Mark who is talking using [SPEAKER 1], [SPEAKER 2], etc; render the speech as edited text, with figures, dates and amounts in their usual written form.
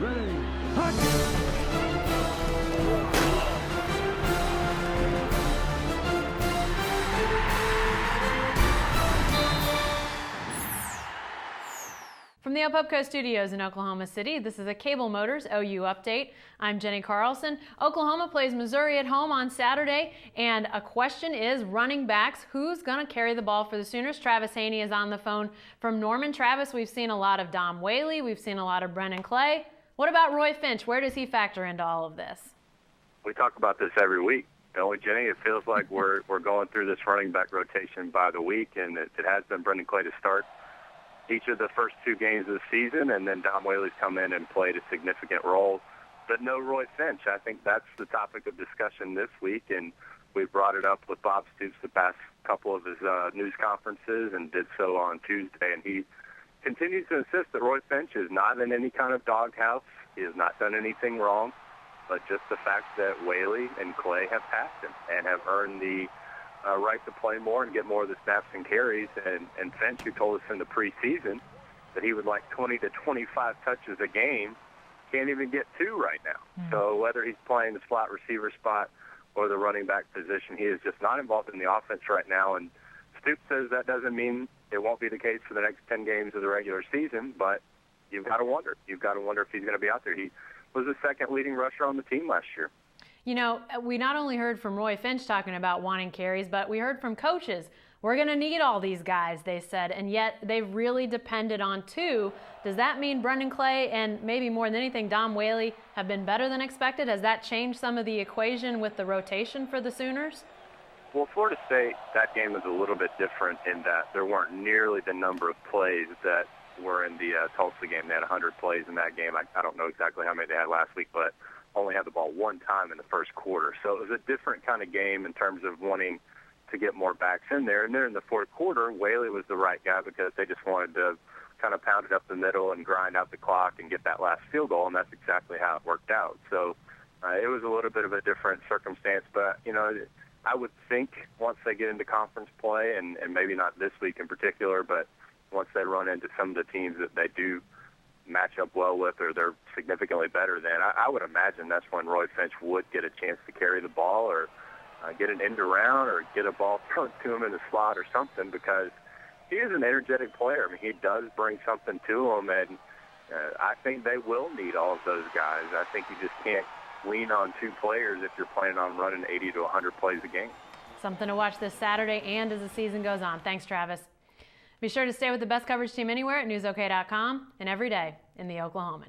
[SPEAKER 1] Ready, hunt!
[SPEAKER 2] From the Opubco Studios in Oklahoma City, this is a Cable Motors OU update. I'm Jenny Carlson. Oklahoma plays Missouri at home on Saturday, and a question is running backs. Who's going to carry the ball for the Sooners? Travis Haney is on the phone from Norman. Travis, we've seen a lot of Dom Whaley. We've seen a lot of Brennan Clay. What about Roy Finch? Where does he factor into all of this?
[SPEAKER 3] We talk about this every week, don't we, Jenny? It feels like we're going through this running back rotation by the week, and it has been Brennan Clay to start each of the first two games of the season, and then Dom Whaley's come in and played a significant role. But no Roy Finch. I think that's the topic of discussion this week, and we brought it up with Bob Stoops the past couple of his news conferences and did so on Tuesday, and he continues to insist that Roy Finch is not in any kind of doghouse. He has not done anything wrong, but just the fact that Whaley and Clay have passed him and have earned the right to play more and get more of the snaps and carries. And Finch, who told us in the preseason that he would like 20 to 25 touches a game, can't even get 2 right now. So whether he's playing the slot receiver spot or the running back position, he is just not involved in the offense right now. And Stoops says that doesn't mean it won't be the case for the next 10 games of the regular season, but you've got to wonder. You've got to wonder if he's going to be out there. He was the second leading rusher on the team last year.
[SPEAKER 2] You know, we not only heard from Roy Finch talking about wanting carries, but we heard from coaches. We're going to need all these guys, they said, and yet they've really depended on 2. Does that mean Brennan Clay and maybe more than anything Dom Whaley have been better than expected? Has that changed some of the equation with the rotation for the Sooners?
[SPEAKER 3] Well, Florida State, that game was a little bit different in that there weren't nearly the number of plays that were in the Tulsa game. They had 100 plays in that game. I don't know exactly how many they had last week, but only had the ball one time in the first quarter. So it was a different kind of game in terms of wanting to get more backs in there. And then in the fourth quarter, Whaley was the right guy because they just wanted to kind of pound it up the middle and grind out the clock and get that last field goal, and that's exactly how it worked out. So it was a little bit of a different circumstance. But, you know, I would think once they get into conference play, and maybe not this week in particular, but once they run into some of the teams that they do match up well with or they're significantly better than, I would imagine that's when Roy Finch would get a chance to carry the ball or get an end around or get a ball thrown to him in the slot or something, because he is an energetic player. I mean, he does bring something to him, and I think they will need all of those guys. I think you just can't lean on 2 players if you're planning on running 80 to 100 plays a game.
[SPEAKER 2] Something to watch this Saturday and as the season goes on. Thanks, Travis. Be sure to stay with the best coverage team anywhere at newsok.com and every day in the Oklahoman.